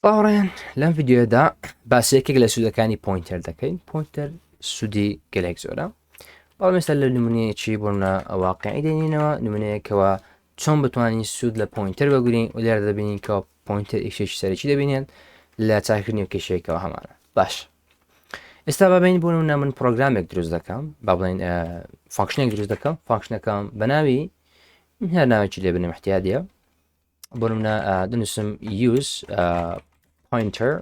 طبعا لەم ڤیددیۆدا باسیەکێک لە سوودەکانی پوینتەر دەکەین. پوینتەر سوودی گەلێک زۆرە، بەڵام ئێستا لە نمونەیەکی بۆنە واقعی دێنینەوە، نمونەیەکەوە چۆن بتوانین سوود لە پوینتەر بەگرین و لێرە دەبینین کە پوینتەر ئیشێکی سەرەکی دەبینێن لە چاکردنی و کێشەیەکەوە هەمانە. باش، ئێستا بابین بۆ نمونە من پرۆگرامێک دروست دەکەم، با بڵێن فانکشنێک دروست دەکەم. فانکشنەکەم بە ناوی هەر ناوێکی لێ بنێم احتیاجە، بۆ نمونە دەنووسم use pointer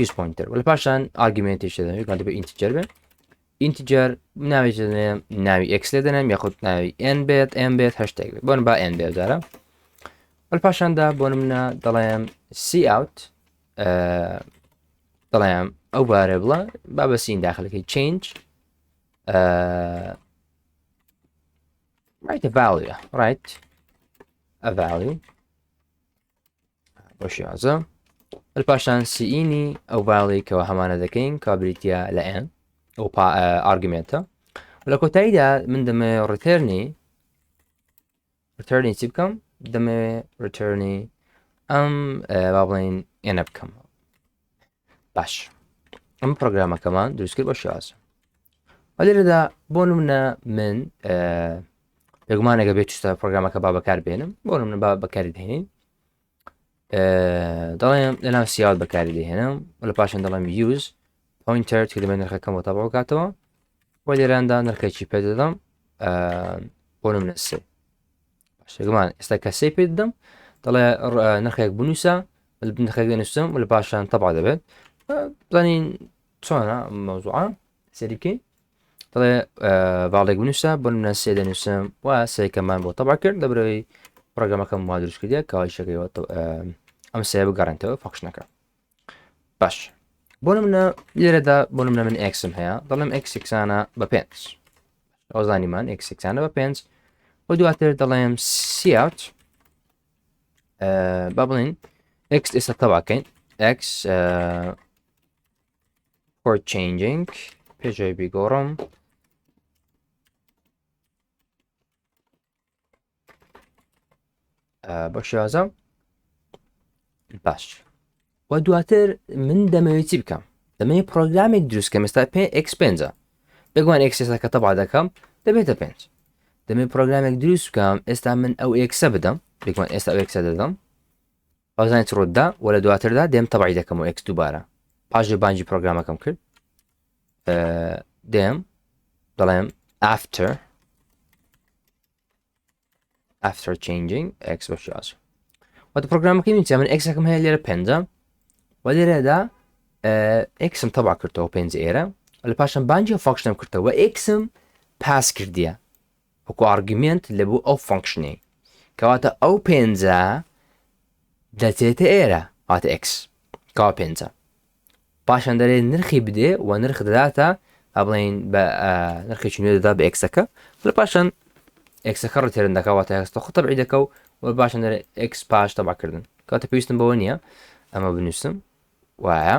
use pointer ولی پاشان ئارگومنتێک دەدەم دەبێت ئینتیجەر بێت. ئینتیجەر ناوێک دەدەم، ناوی x لێ دەنێم یاخود ناوی n بێت m بێت هەشتێک بێت. بۆن با n بێت جارە، ولی پاشاندا بۆ نمونە دەڵێم cout، دەڵێم ئەو بارێ بڵە با بە سین داخلەکەی change write a value a value بۆ شێوازە، پاشان سیئینی ئەو value کەەوە هەمانە دەکەین کابریتە لە n ئەو ئارگومنتە. لە کۆتاییدا من دەمێ ڕتێرنی چی بکەم؟ دەمێ ڕتێرنی ئەم با بڵێن ئێنە بکەم. باش، ئەم پرۆگرامەکەمان دروستکرد بۆ شێوازە. لێرەدا بۆ نمونە من بێگومانێکە بێت چستە پرۆگرامەکە با بەکار بێنم، بۆ نمونە با بەکاری دێنین، دەڵێم لەناو سیاوت بەکاری دێهێنم و لە پاشان دەڵێم use pointer کە دەبێت نرخەکەم بۆ تەواو بکاتەوە و لێراندا نرخێکی پێ دەدەم بۆ نمونە سێ. باشگومان ئێستا کە سێ پێ دەدەم، دەڵێ نرخێک بنووسە، نرخێک دەنووسم و لە پاشان تەبع دەبێت. بزانین چۆنە مەوزوعە سەری بکەین. دەڵێ باڵێک بنووسە، بۆ نمونە سێ دەنووسم و سێکەمان بۆ تەبع کرد، لەبەرەوەی پرۆگرامەکەم وا دروست کردە کاوایشەکەیەوە ئەم سێ بگەڕێنەوە فانکشنەکە. باش، بۆ نمونە لێرەدا بۆ نمونە من xم هەیە، دەڵێم x یەکسانە بە 5، ئەو زانیمان x یەکسانە بە 5 و دواتر دەڵێم cout با بڵێن x ئێستا تەواکەین x for changing پێشەوەی بیگۆڕم بۆ شێوازە. باش، و دواتر من دەمەوێت چی بکەم؟ دەمەوێت پرۆگرامێک دروست کەم. ئێستا x 5 بگوان x ئێستا کە تەبع دەکەم دەبێتە 5. دەمەوێت پرۆگرامێک دروست بکەم. ئێستا من ئەو x بدەم، بگوان ئێستا ئەو x دەدەم، ئەوزانیت ڕۆددا و لە دواتردا دێم تەبعی دەکەم و x دووبارە. پاش بانجی پرۆگرامەکەم کرد، دێم دەڵێم after changing x بۆ شێوازە. واتە پرۆگرامەکەی من من xەکەم هەیە لێرە 5 و لێرەدا xم تەبع کردەوە 5 ئێرە، لە پاشان بانجی فانکشنم کردەوە xم پاس کردیە وەکو ئارگومنت لە بۆ ئەو فانکشنەی، کەواتە ئەو 5 دەچێتە ئێرە واتە x کاوە 5. پاشان دەرێت نرخی بدێ و نرخ دەداتە بڵێن بە نرخێکی نوێ دەدا بە xەکە، لە پاشان xەکە ڕتێرن دەکەواتە هەستە خۆ تەبعی دەکە و باشن دەرێت x پاش تەبعکردن. کاتە پێویستم بەوە نییە ئەمە بنووسم وایە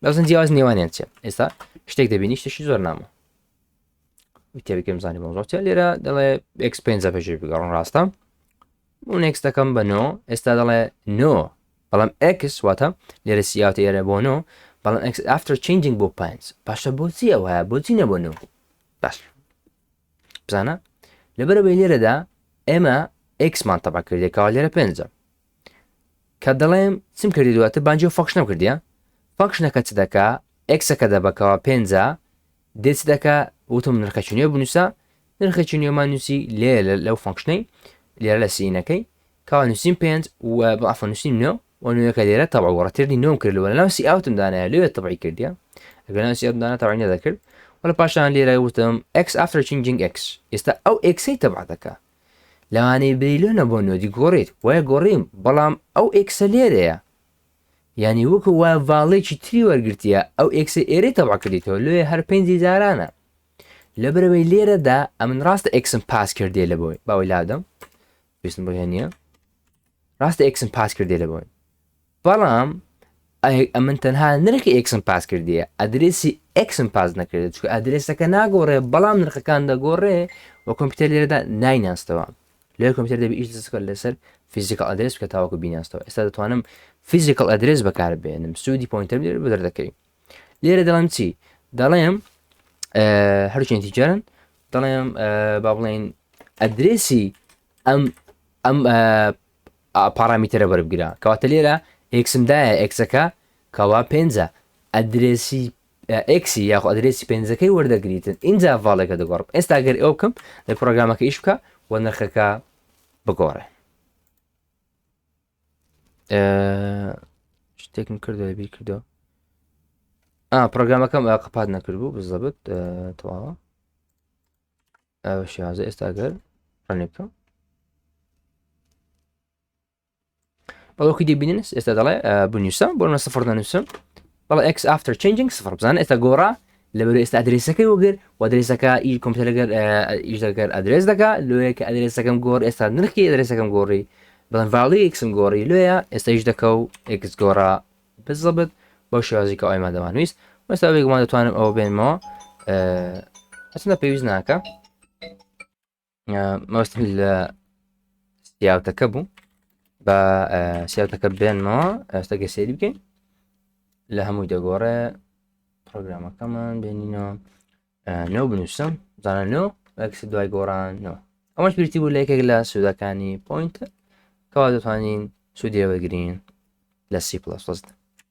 لەوزن جیاواز نێوانیان چێ. ئێستا شتێک دەبینی شتێکی زۆر نامە وتێبیکەم زانی بۆزۆچە لێرە دەڵێ x 5 پێشی بگەڕن ڕاستە و next دەکەم بە 9. ئێستا دەڵێ 9 بەڵام x واتە لێرە سیاوتە ئێرە بۆ 9 بەڵام x after changing بۆ 5 پاشە بۆچی ئەو هەیە بۆچی نەبوو 9. باش بزانە لەبەرەوەی لێرەدا ئێمە xمان تەبع کردێکەوە لێرە 5 کە دەڵێم چم کردی دواتر بانجی و فانکشنەم کردیە. فانکشنەکە چ دەکا؟ xەکە دەبەکەوە 5 دێت دەکا وتم نرخەکی نوێ بنووسە، نرخێکی نوێمان نووسی لێ لەو فانکشنەی لێرە لە سینەکەی کاوا نووسین 5 و بەعفە نووسین 9 و نوێەکە لێرە تەبع وەڕەتێردی نۆم کردەوە لەناو coutم دانایە لێوێت تەبعی کردیە، ئەگەر ناو coutم دانا تەبعی نەدەکرد و لە پاشان لێرە وتم x after changing x. ئێستا ئەو xەی تەبع دەکا لەوانەیە بریلۆ نەبوو نۆدی گۆڕیت وایە گۆڕیم بەڵام ئەو ئێکسە لێرەیە، یعنی وەکو وایە ڤاڵێکی تری وەرگرتیە ئەو ئێکسە ئێرەی تەبع کردیتەوە لێ هەر 5 جارانە. لەبەرەوەی لێرەدا ئەمن ڕاستە xم پاس کردێ لە بۆی باوەی لادەم پێویستم بۆ هێنیە ڕاستە xم پاس کردێ لە بۆی، بەڵام ئەمن تەنها نرخی xم پاس کردیە ئەدرێسی xم پاس نەکردێت چکە ئەدرێسەکە ناگۆڕێ بەڵام نرخەکان دەگۆڕێ و کۆمپیوتەر لێرەدا نایناستەوە. لێ کۆمپیوتەر دەبێت ئیش دەست لەسەر physical address بکە تاوەکو بیناستەوە ئێستا دەتوانم physical address بەکاربێنم سوودی پوینتەر لێرە بەدەر دەکەوی لێرە دەڵێم چی دەڵێم هەرچی ئینتیجەرن دەڵێم با بڵێن ئەدرێسی ئەم پارامترە وەربگرە کەواتە لێرە ئێکسمدایە ئێکسەکە کەوا 5 ئەدرێسی ئێکسی یاخۆ ئەدرێسی پێنجەکەی وەردەگریتن اینجا ڤاڵێکە دەگۆڕم ئێستا گەر ئەو بکەم لە پرۆگرامەکە ئیش بکە و نرخەکە بگۆڕێ شتێکم کردو لەبیر کردەوە پرۆگرامەکەم قەپات نەکردبوو بزەبت تەواوە شێوازە ئێستا گەر ڕەنێ بکەم بەڵۆکی دەبینن ئێستا دەڵێ بنووسە بۆ نە سفر دەنووسم بەڵێ x after changing سفر بزانە ئێستا گۆڕا لەبەر ئێستا ئەدرێسەکەی وەگر و ئەدرێسەکە ئی کۆمپیوتەرەگەر ئیش دەکەر ئەدرێس دەکا لێیە کە ئەدرێسەکەم گۆڕ ئێستا نرخی ئەدرێسەکەم گۆڕی بەڵێن ڤاڵی ئێکسم گۆڕی لێیە ئێستا هیچ دەکە و ئێکس گۆڕا بزەبت بۆ شێوازی کە ئەومان دەمانویست ئێستا بێگومان دەتوانم ئەوە بێنمەوە ئەچەندە پێویست ناکە مەوەستم لە سیاوتەکە بوو بە سیاوتەکە بێنمەوە ئێستا گەسێری بکەین لە هەمووی دەگۆڕێ پرۆگرامەکەمان بێنینەوە نۆ بنووسم زانە نۆ ئەکس دوای گۆڕان نۆ ئەمەش بریتی بوو لە یەکێک لە سوودەکانی پوینتە کەوا دەتوانین سوودی وەرگرین لە C++.